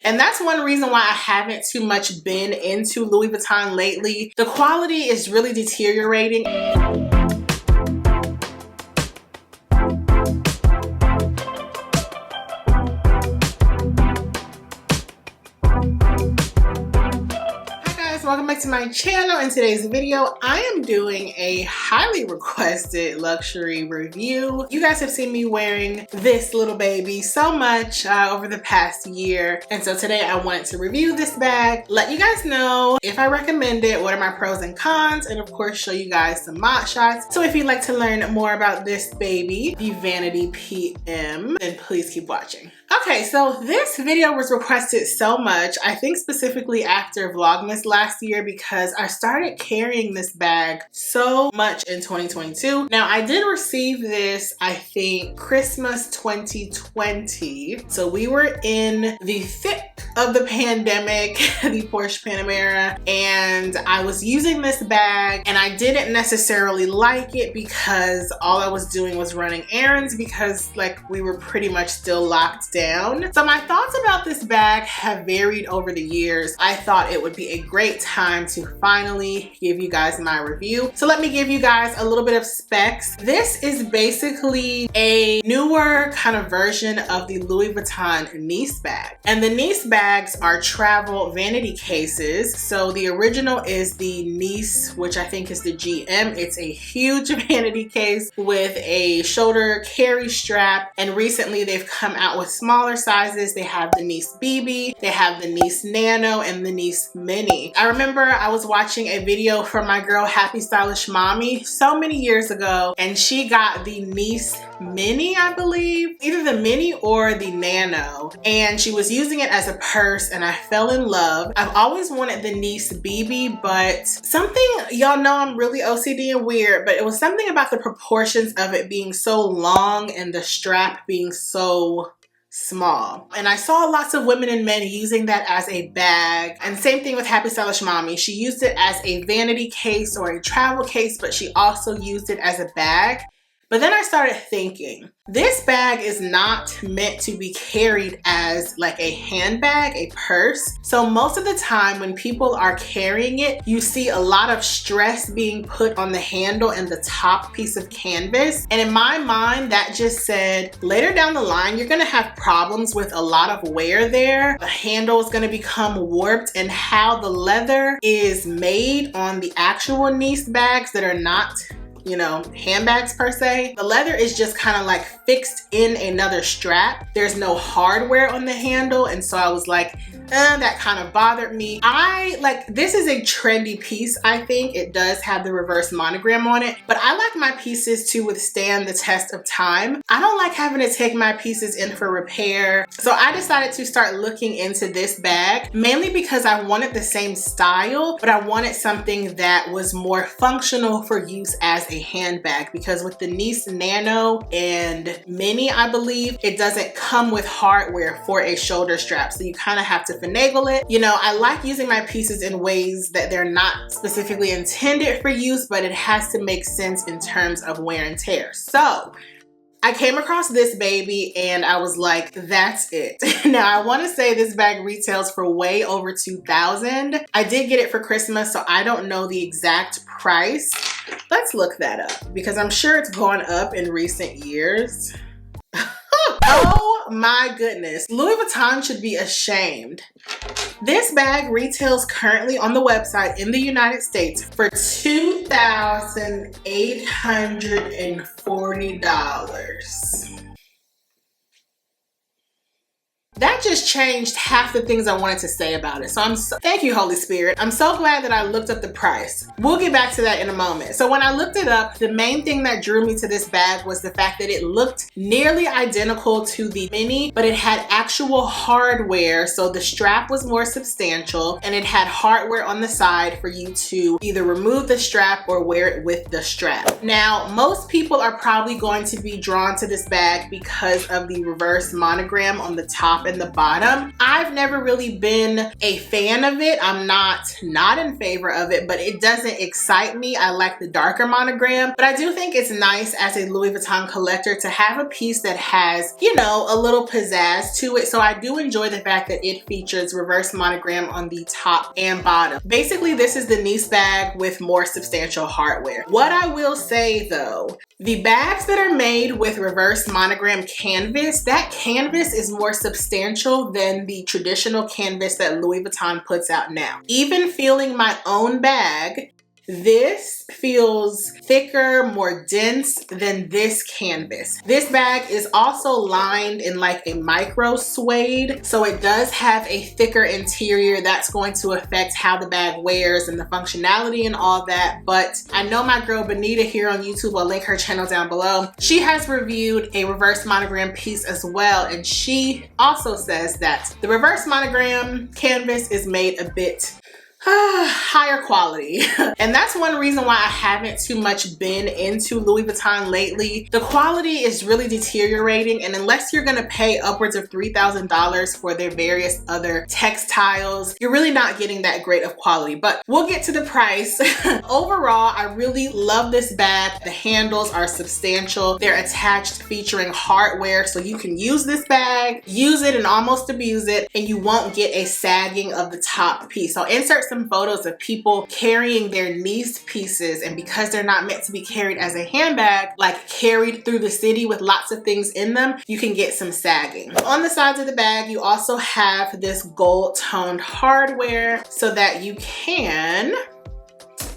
And that's one reason why I haven't too much been into Louis Vuitton lately. The quality is really deteriorating. Welcome back to my channel. In today's video, I am doing a highly requested luxury review. You guys have seen me wearing this little baby so much over the past year. And so today I wanted to review this bag, let you guys know if I recommend it, what are my pros and cons, and of course show you guys some mod shots. So if you'd like to learn more about this baby, the Vanity PM, then please keep watching. Okay, so this video was requested so much, I think specifically after Vlogmas last year, because I started carrying this bag so much in 2022. Now, I did receive this, I think, Christmas 2020. So we were in the thick of the pandemic, the Porsche Panamera, and I was using this bag and I didn't necessarily like it because all I was doing was running errands because like we were pretty much still locked down. So my thoughts about this bag have varied over the years. I thought it would be a great time to finally give you guys my review. So let me give you guys a little bit of specs. This is basically a newer kind of version of the Louis Vuitton Nice bag. And the Nice bags are travel vanity cases. So the original is the Nice, which I think is the GM. It's a huge vanity case with a shoulder carry strap. And recently they've come out with smaller sizes. They have the Nice BB, they have the Nice Nano, and the Nice Mini. I remember I was watching a video from my girl Happy Stylish Mommy so many years ago, and she got the Nice Mini, I believe, either the Mini or the Nano, and she was using it as a purse, and I fell in love. I've always wanted the Nice BB, but something, y'all know I'm really OCD and weird, but it was something about the proportions of it being so long and the strap being so small. And I saw lots of women and men using that as a bag. And same thing with Happy Stylish Mommy. She used it as a vanity case or a travel case, but she also used it as a bag. But then I started thinking, this bag is not meant to be carried as like a handbag, a purse. So most of the time when people are carrying it, you see a lot of stress being put on the handle and the top piece of canvas. And in my mind, that just said, later down the line, you're gonna have problems with a lot of wear there. The handle is gonna become warped, and how the leather is made on the actual Nice bags that are not, you know, handbags per se. The leather is just kind of like fixed in another strap. There's no hardware on the handle, and so I was like, that kind of bothered me. This is a trendy piece. I think it does have the reverse monogram on it, but I like my pieces to withstand the test of time. I don't like having to take my pieces in for repair. So I decided to start looking into this bag, mainly because I wanted the same style, but I wanted something that was more functional for use as a handbag, because with the Nice Nano and Mini, I believe, it doesn't come with hardware for a shoulder strap. So you kind of have to finagle it. You know, I like using my pieces in ways that they're not specifically intended for use, but it has to make sense in terms of wear and tear. So I came across this baby and I was like, that's it. Now I want to say this bag retails for way over $2,000. I did get it for Christmas, so I don't know the exact price. Let's look that up because I'm sure it's gone up in recent years. Oh my goodness. Louis Vuitton should be ashamed. This bag retails currently on the website in the United States for $2,840. That just changed half the things I wanted to say about it. So thank you, Holy Spirit. I'm so glad that I looked up the price. We'll get back to that in a moment. So when I looked it up, the main thing that drew me to this bag was the fact that it looked nearly identical to the Mini, but it had actual hardware. So the strap was more substantial and it had hardware on the side for you to either remove the strap or wear it with the strap. Now, most people are probably going to be drawn to this bag because of the reverse monogram on the top top and the bottom. I've never really been a fan of it. I'm not in favor of it, but it doesn't excite me. I like the darker monogram, but I do think it's nice as a Louis Vuitton collector to have a piece that has, you know, a little pizzazz to it. So I do enjoy the fact that it features reverse monogram on the top and bottom. Basically, this is the niece bag with more substantial hardware. What I will say though, the bags that are made with reverse monogram canvas, that canvas is more substantial than the traditional canvas that Louis Vuitton puts out now. Even feeling my own bag, this feels thicker, more dense than this canvas. This bag is also lined in like a micro suede, so it does have a thicker interior. That's going to affect how the bag wears and the functionality and all that. But I know my girl Benita here on YouTube, I'll link her channel down below. She has reviewed a reverse monogram piece as well, and she also says that the reverse monogram canvas is made a bit higher quality. And that's one reason why I haven't too much been into Louis Vuitton lately. The quality is really deteriorating, and unless you're gonna pay upwards of $3,000 for their various other textiles, you're really not getting that great of quality. But we'll get to the price. Overall, I really love this bag. The handles are substantial. They're attached featuring hardware, so you can use this bag, use it and almost abuse it, and you won't get a sagging of the top piece. I'll insert some photos of people carrying their niece pieces, and because they're not meant to be carried as a handbag, like carried through the city with lots of things in them, you can get some sagging. On the sides of the bag, you also have this gold toned hardware so that you can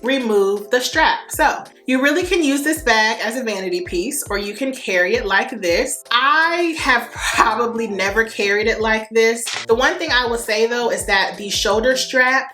remove the strap. So you really can use this bag as a vanity piece, or you can carry it like this. I have probably never carried it like this. The one thing I will say though is that the shoulder strap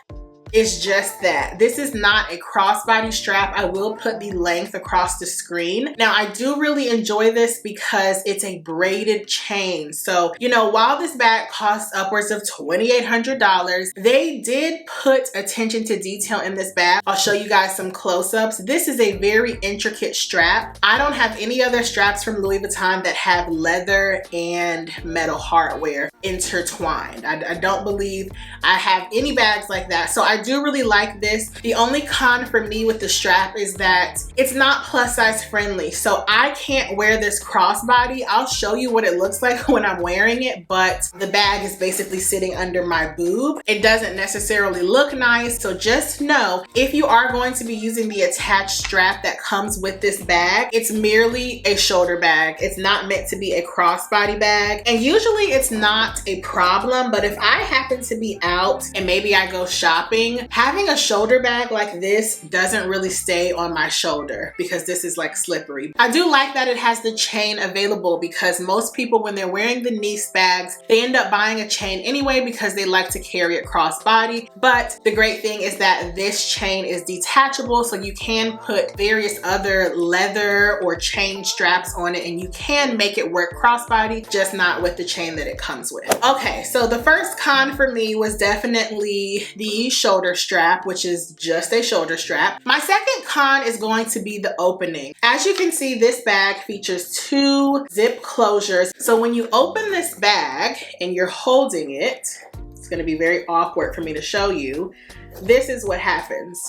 is just that. This is not a crossbody strap. I will put the length across the screen. Now, I do really enjoy this because it's a braided chain. So, you know, while this bag costs upwards of $2,800, they did put attention to detail in this bag. I'll show you guys some close-ups. This is a very intricate strap. I don't have any other straps from Louis Vuitton that have leather and metal hardware intertwined. I don't believe I have any bags like that. So I do really like this. The only con for me with the strap is that it's not plus size friendly. So I can't wear this crossbody. I'll show you what it looks like when I'm wearing it, but the bag is basically sitting under my boob. It doesn't necessarily look nice. So just know, if you are going to be using the attached strap that comes with this bag, it's merely a shoulder bag. It's not meant to be a crossbody bag. And usually it's not a problem, but if I happen to be out and maybe I go shopping, having a shoulder bag like this doesn't really stay on my shoulder because this is like slippery. I do like that it has the chain available because most people, when they're wearing the niece bags, they end up buying a chain anyway because they like to carry it crossbody. But the great thing is that this chain is detachable, so you can put various other leather or chain straps on it and you can make it work crossbody, just not with the chain that it comes with. Okay, so the first con for me was definitely the shoulder strap, which is just a shoulder strap. My second con is going to be the opening. As you can see, this bag features two zip closures. So when you open this bag and you're holding it, it's going to be very awkward for me to show you. This is what happens.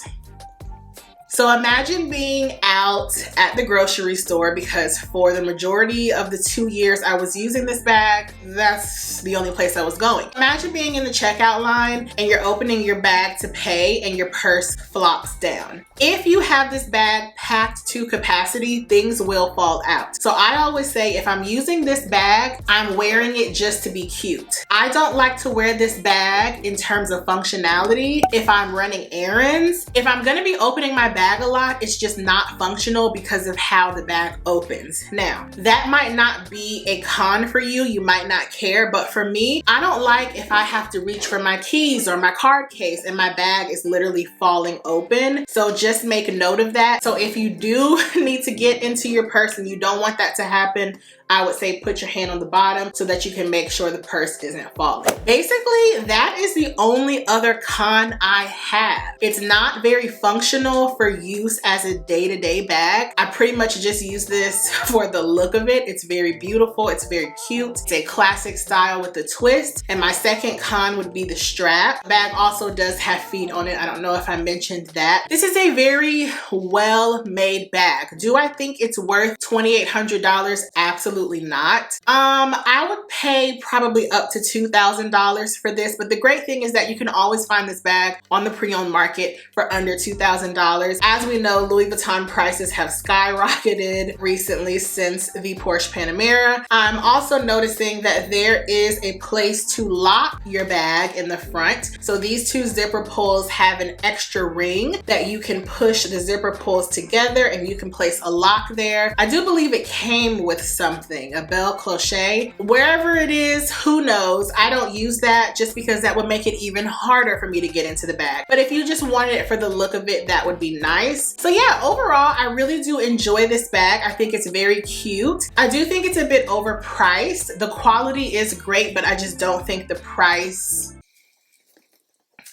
So imagine being out at the grocery store, because for the majority of the 2 years I was using this bag, that's the only place I was going. Imagine being in the checkout line and you're opening your bag to pay and your purse flops down. If you have this bag packed to capacity, things will fall out. So I always say, if I'm using this bag, I'm wearing it just to be cute. I don't like to wear this bag in terms of functionality if I'm running errands. If I'm gonna be opening my bag a lot, it's just not functional because of how the bag opens. Now, that might not be a con for you. You might not care, but for me, I don't like if I have to reach for my keys or my card case and my bag is literally falling open. So just make a note of that. So if you do need to get into your purse and you don't want that to happen, I would say put your hand on the bottom so that you can make sure the purse isn't falling. Basically, that is the only other con I have. It's not very functional for use as a day-to-day bag. I pretty much just use this for the look of it. It's very beautiful, it's very cute. It's a classic style with a twist. And my second con would be the strap. The bag also does have feet on it. I don't know if I mentioned that. This is a very well-made bag. Do I think it's worth $2,800? Absolutely not. I would pay probably up to $2,000 for this, but the great thing is that you can always find this bag on the pre-owned market for under $2,000. As we know, Louis Vuitton prices have skyrocketed recently since the Porsche Panamera. I'm also noticing that there is a place to lock your bag in the front. So these two zipper pulls have an extra ring that you can push the zipper pulls together and you can place a lock there. I do believe it came with something, a belle cloche. Wherever it is, who knows? I don't use that just because that would make it even harder for me to get into the bag. But if you just wanted it for the look of it, that would be nice. So yeah, overall, I really do enjoy this bag. I think it's very cute. I do think it's a bit overpriced. The quality is great, but I just don't think the price,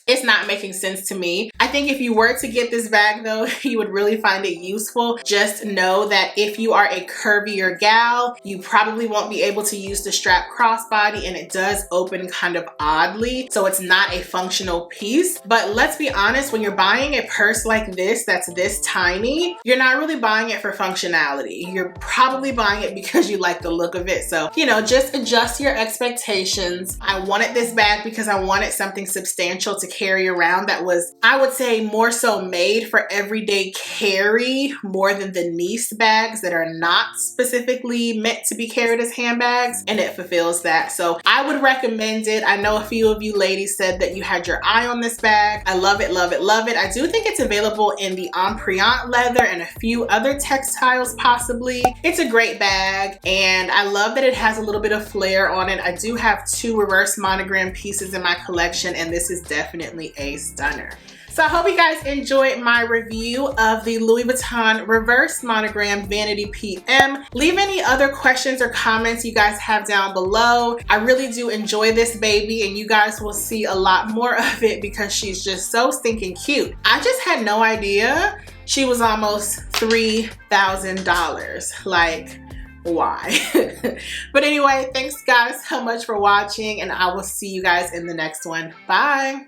it's not making sense to me. I think if you were to get this bag though, you would really find it useful. Just know that if you are a curvier gal, you probably won't be able to use the strap crossbody, and it does open kind of oddly. So it's not a functional piece. But let's be honest, when you're buying a purse like this, that's this tiny, you're not really buying it for functionality. You're probably buying it because you like the look of it. So, you know, just adjust your expectations. I wanted this bag because I wanted something substantial to carry around that was, I would say, more so made for everyday carry more than the niche bags that are not specifically meant to be carried as handbags, and it fulfills that. So I would recommend it. I know a few of you ladies said that you had your eye on this bag. I love it, love it, love it. I do think it's available in the Empreinte leather and a few other textiles possibly. It's a great bag, and I love that it has a little bit of flair on it. I do have two reverse monogram pieces in my collection, and this is definitely a stunner. So I hope you guys enjoyed my review of the Louis Vuitton Reverse Monogram Vanity PM. Leave any other questions or comments you guys have down below. I really do enjoy this baby, and you guys will see a lot more of it because she's just so stinking cute. I just had no idea she was almost $3,000. Like, why? But anyway, thanks guys so much for watching, and I will see you guys in the next one. Bye.